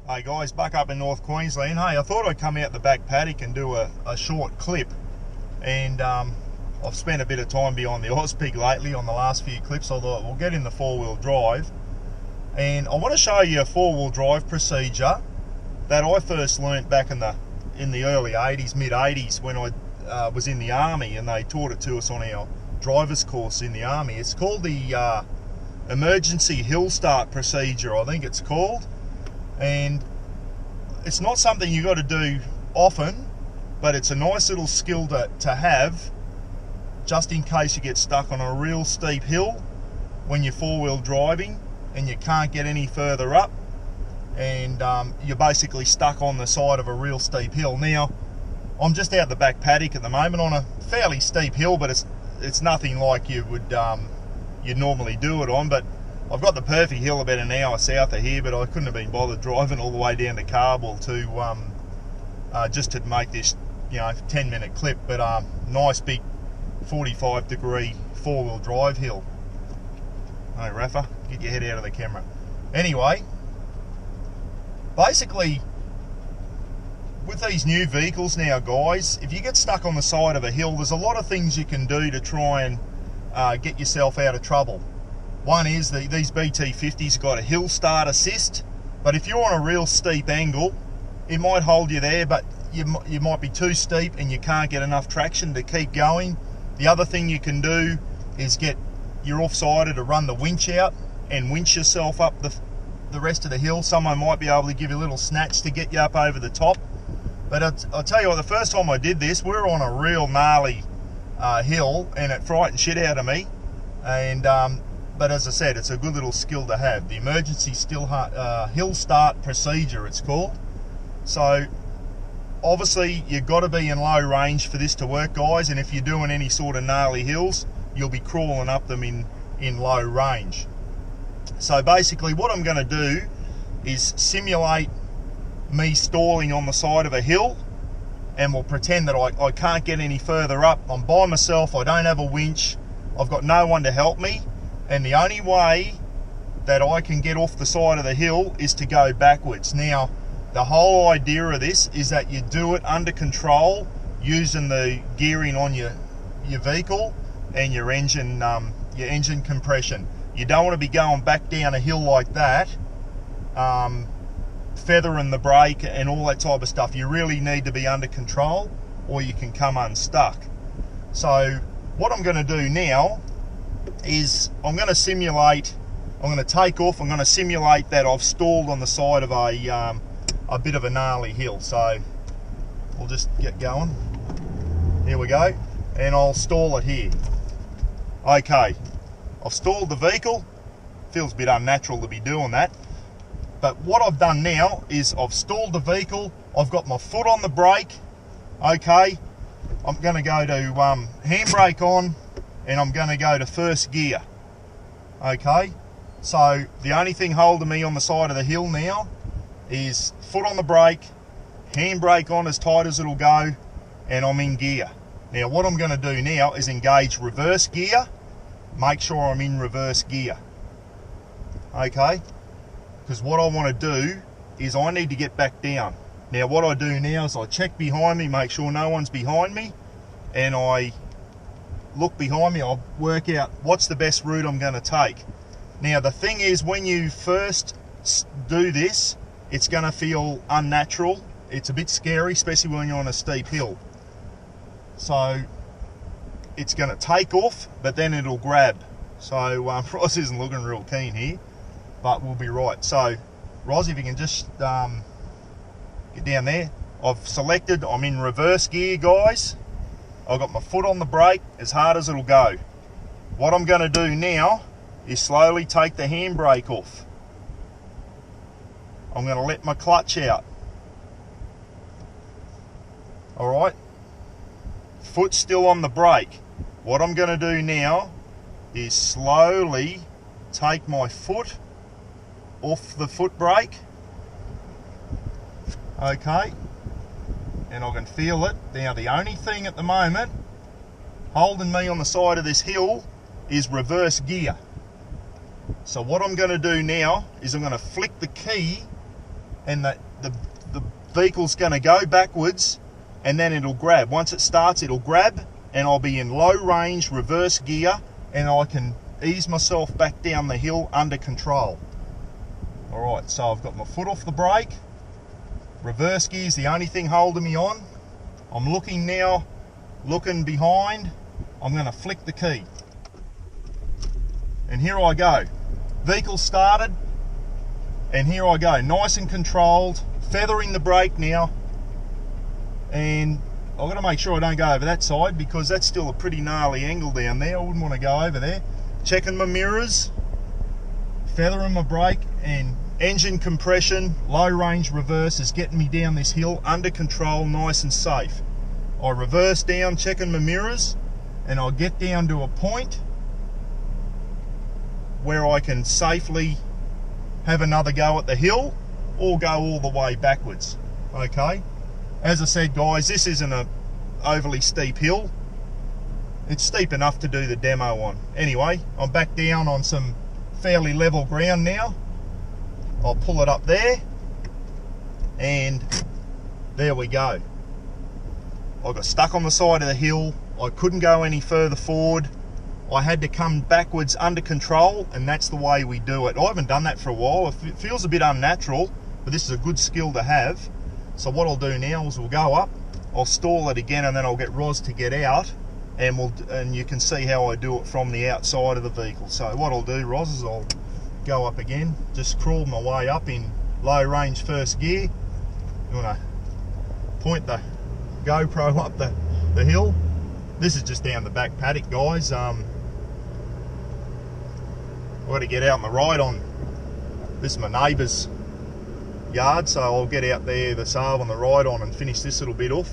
Hey guys, back up in North Queensland. Hey, I thought I'd come out the back paddock and do a short clip. And I've spent a bit of time behind the Auspig lately on the last few clips. I thought we'll get in the four-wheel drive. And I want to show you a four-wheel drive procedure that I first learnt back in the early 80s, mid-80s, when I was in the Army, and they taught it to us on our driver's course in the Army. It's called the emergency hill start procedure, I think it's called. And it's not something you got to do often, but it's a nice little skill to have, just in case you get stuck on a real steep hill when you're four-wheel driving and you can't get any further up, and you're basically stuck on the side of a real steep hill. Now, I'm just out the back paddock at the moment on a fairly steep hill, but it's nothing like you'd normally do it on. But I've got the perfect hill about an hour south of here, but I couldn't have been bothered driving all the way down to Kabul to just to make this 10-minute clip. But nice big 45-degree four-wheel drive hill. Hey Rafa, get your head out of the camera. Anyway, basically with these new vehicles now, guys, if you get stuck on the side of a hill, there's a lot of things you can do to try and get yourself out of trouble. One is these BT50s got a hill start assist, but if you're on a real steep angle, it might hold you there, but you might be too steep and you can't get enough traction to keep going. The other thing you can do is get your off-sider to run the winch out and winch yourself up the rest of the hill. Someone might be able to give you a little snatch to get you up over the top. But I'll tell you what, the first time I did this, we were on a real gnarly hill, and it frightened shit out of me. And but as I said, it's a good little skill to have. The emergency hill start procedure, it's called. So obviously you've got to be in low range for this to work, guys, and if you're doing any sort of gnarly hills, you'll be crawling up them in low range. So basically what I'm going to do is simulate me stalling on the side of a hill, and we'll pretend that I can't get any further up. I'm by myself, I don't have a winch, I've got no one to help me, and the only way that I can get off the side of the hill is to go backwards. Now, the whole idea of this is that you do it under control, using the gearing on your vehicle and your engine compression. You don't want to be going back down a hill like that, feathering the brake and all that type of stuff. You really need to be under control, or you can come unstuck. So what I'm going to do now is I'm going to take off. I'm going to simulate that I've stalled on the side of a bit of a gnarly hill. So we'll just get going. Here we go, and I'll stall it here. Okay, I've stalled the vehicle. Feels a bit unnatural to be doing that, but what I've done now is I've stalled the vehicle. I've got my foot on the brake. Okay, I'm going to go to handbrake on, and I'm going to go to first gear. Okay, so the only thing holding me on the side of the hill now is foot on the brake, handbrake on as tight as it'll go, and I'm in gear. Now what I'm going to do now is engage reverse gear. Make sure I'm in reverse gear. Okay, because what I want to do is I need to get back down. Now what I do now is I check behind me, make sure no one's behind me, and I look behind me. I'll work out what's the best route I'm going to take. Now the thing is, when you first do this, it's going to feel unnatural. It's a bit scary, especially when you're on a steep hill. So it's going to take off, but then it'll grab. So Roz isn't looking real keen here, but we'll be right. So Roz, if you can just get down there. I've selected, I'm in reverse gear, guys. I've got my foot on the brake as hard as it'll go. What I'm going to do now is slowly take the handbrake off. I'm going to let my clutch out. Alright, foot still on the brake. What I'm going to do now is slowly take my foot off the foot brake. Okay, and I can feel it. Now the only thing at the moment holding me on the side of this hill is reverse gear. So what I'm going to do now is I'm going to flick the key and the vehicle's going to go backwards, and then it'll grab. Once it starts, it'll grab, and I'll be in low range reverse gear, and I can ease myself back down the hill under control. Alright, so I've got my foot off the brake. Reverse gear is the only thing holding me on. I'm looking now, looking behind. I'm going to flick the key. And here I go. Vehicle started. And here I go. Nice and controlled. Feathering the brake now. And I've got to make sure I don't go over that side because that's still a pretty gnarly angle down there. I wouldn't want to go over there. Checking my mirrors. Feathering my brake, and engine compression, low range reverse is getting me down this hill under control, nice and safe. I reverse down, checking my mirrors, and I'll get down to a point where I can safely have another go at the hill or go all the way backwards. Okay, as I said guys, this isn't a overly steep hill. It's steep enough to do the demo on. Anyway, I'm back down on some fairly level ground now. I'll pull it up there, and there we go. I got stuck on the side of the hill. I couldn't go any further forward. I had to come backwards under control, and that's the way we do it. I haven't done that for a while. It feels a bit unnatural, but this is a good skill to have. So what I'll do now is we'll go up, I'll stall it again, and then I'll get Roz to get out, and you can see how I do it from the outside of the vehicle. So what I'll do, Roz, is I'll go up again, just crawl my way up in low range first gear. You want to point the GoPro up the hill. This is just down the back paddock, guys. I've got to get out on the right on, this is my neighbour's yard, so I'll get out there, the Saab on the right on, and finish this little bit off.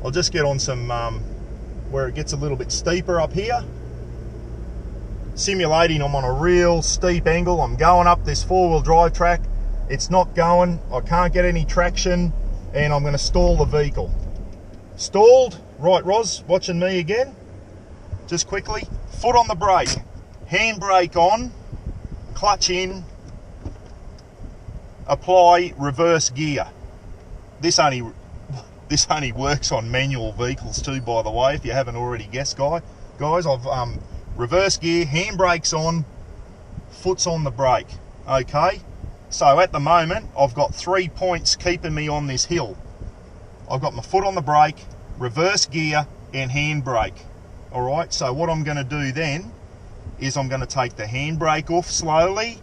I'll just get on some where it gets a little bit steeper up here. Simulating I'm on a real steep angle. I'm going up this four-wheel drive track. It's not going, I can't get any traction, and I'm going to stall the vehicle. Stalled. Right, Roz, watching me again. Just quickly, foot on the brake, handbrake on, clutch in, apply reverse gear. This only works on manual vehicles too, by the way, if you haven't already guessed, guys. I've reverse gear, handbrake's on, foot's on the brake. Okay, so at the moment I've got 3 points keeping me on this hill. I've got my foot on the brake, reverse gear, and handbrake. Alright, so what I'm going to do then is I'm going to take the handbrake off slowly,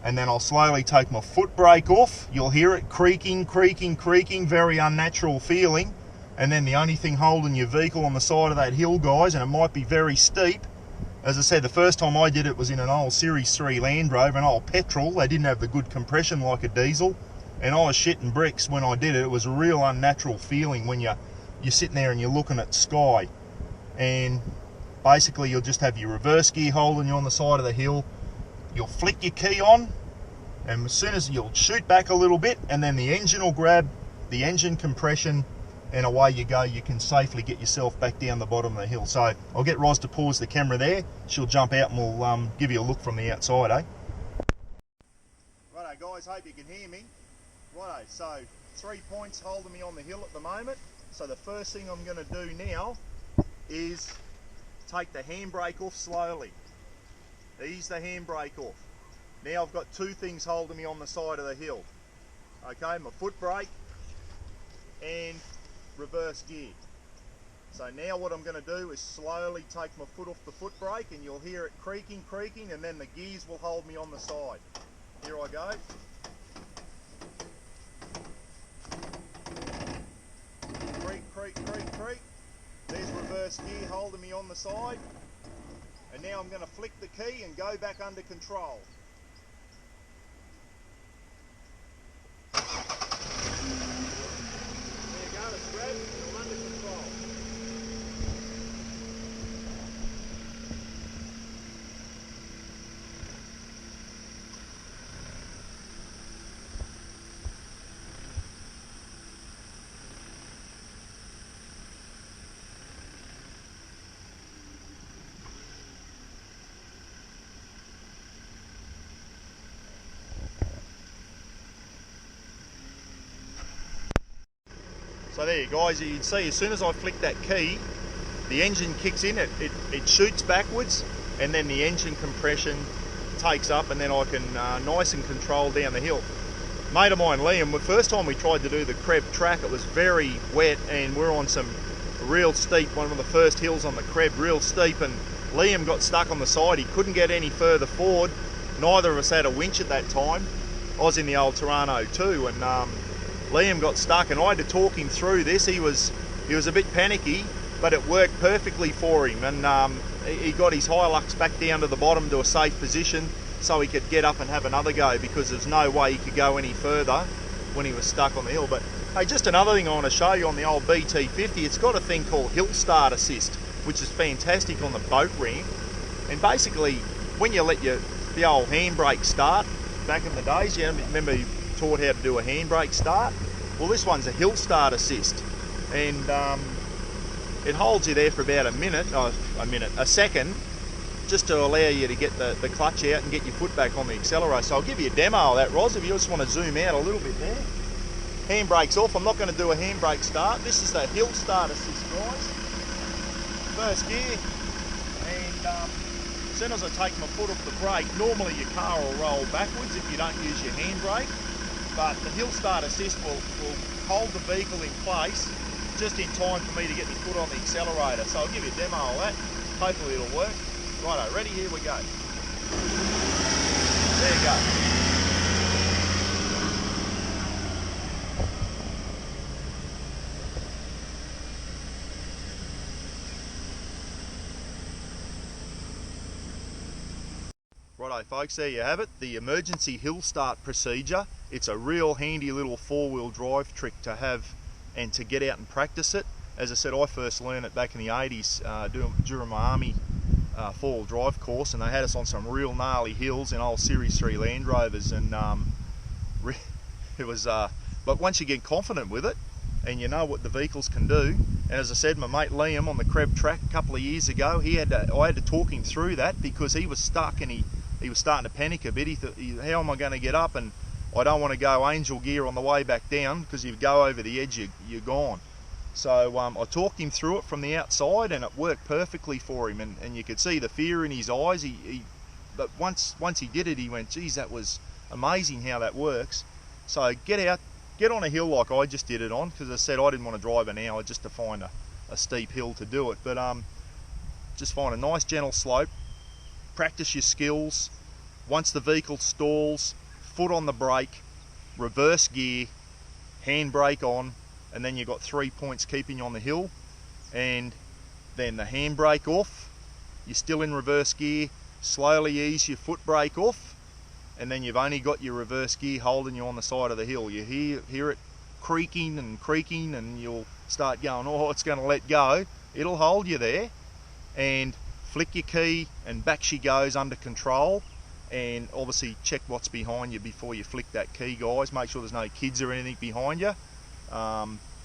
and then I'll slowly take my foot brake off. You'll hear it creaking, creaking, creaking, very unnatural feeling. And then the only thing holding your vehicle on the side of that hill, guys, and it might be very steep. As I said, the first time I did it was in an old Series 3 Land Rover, an old petrol. They didn't have the good compression like a diesel, and I was shitting bricks when I did it. It was a real unnatural feeling when you're sitting there and you're looking at sky. And basically you'll just have your reverse gear holding you on the side of the hill. You'll flick your key on, and as soon as you'll shoot back a little bit, and then the engine will grab, the engine compression, and away you go. You can safely get yourself back down the bottom of the hill. So I'll get Roz to pause the camera there. She'll jump out and we'll give you a look from the outside, eh? Righto guys, hope you can hear me. Righto, so 3 points holding me on the hill at the moment. So the first thing I'm going to do now is take the handbrake off slowly. Ease the handbrake off. Now I've got 2 things holding me on the side of the hill. Okay, my foot brake and reverse gear. So now what I'm going to do is slowly take my foot off the foot brake, and you'll hear it creaking, creaking, and then the gears will hold me on the side. Here I go. Creak, creak, creak, creak. There's reverse gear holding me on the side. And now I'm going to flick the key and go back under control. There you go, it's grabbed and I'm under control. So there you guys, you can see as soon as I flick that key, the engine kicks in, it shoots backwards, and then the engine compression takes up, and then I can nice and control down the hill. Mate of mine, Liam, the first time we tried to do the Creb track, it was very wet, and we're on some real steep, one of the first hills on the Creb, real steep, and Liam got stuck on the side. He couldn't get any further forward. Neither of us had a winch at that time. I was in the old Toronto too, and Liam got stuck, and I had to talk him through this. He was a bit panicky, but it worked perfectly for him, and he got his Hilux back down to the bottom to a safe position so he could get up and have another go, because there's no way he could go any further when he was stuck on the hill. But hey, just another thing I want to show you on the old BT50, it's got a thing called Hill Start Assist, which is fantastic on the boat ramp. And basically, when you let the old handbrake start, back in the days, you remember you taught how to do a handbrake start? Well, this one's a Hill Start Assist, and it holds you there for about a second, just to allow you to get the clutch out and get your foot back on the accelerator. So I'll give you a demo of that, Roz, if you just want to zoom out a little bit there. Handbrake's off. I'm not going to do a handbrake start. This is the Hill Start Assist, guys. First gear, and as soon as I take my foot off the brake, normally your car will roll backwards if you don't use your handbrake, but the Hill Start Assist will hold the vehicle in place just in time for me to get my foot on the accelerator. So I'll give you a demo of that. Hopefully it'll work. Righto, ready? Here we go. There you go. Righto folks, there you have it, the emergency hill start procedure. It's a real handy little four-wheel drive trick to have and to get out and practice it. As I said, I first learned it back in the 80s during my army four-wheel drive course, and they had us on some real gnarly hills in old Series 3 Land Rovers, and it was but once you get confident with it and you know what the vehicles can do, and as I said, my mate Liam on the Creb track a couple of years ago, I had to talk him through that, because he was stuck and he was starting to panic a bit. He thought, how am I going to get up, and I don't want to go angel gear on the way back down, because if you go over the edge you're gone. So I talked him through it from the outside, and it worked perfectly for him, and you could see the fear in his eyes. But once he did it, he went, geez, that was amazing how that works. So get out, get on a hill like I just did it on, because as I said, I didn't want to drive an hour just to find a steep hill to do it, but just find a nice gentle slope, practice your skills. Once the vehicle stalls, foot on the brake, reverse gear, handbrake on, and then you've got 3 points keeping you on the hill, and then the handbrake off, you're still in reverse gear, slowly ease your foot brake off, and then you've only got your reverse gear holding you on the side of the hill. You hear it creaking, and you'll start going, oh, it's going to let go. It'll hold you there, and flick your key, and back she goes under control. And obviously check what's behind you before you flick that key, guys. Make sure there's no kids or anything behind you.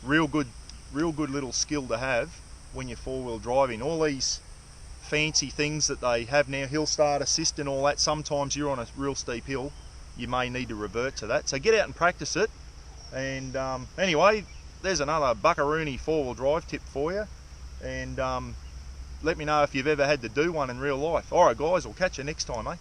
Real good little skill to have when you're four-wheel driving. All these fancy things that they have now, Hill Start Assist and all that, sometimes you're on a real steep hill, you may need to revert to that. So get out and practice it. And anyway, there's another buckaroony four-wheel drive tip for you. And let me know if you've ever had to do one in real life. Alright guys, I'll catch you next time, eh?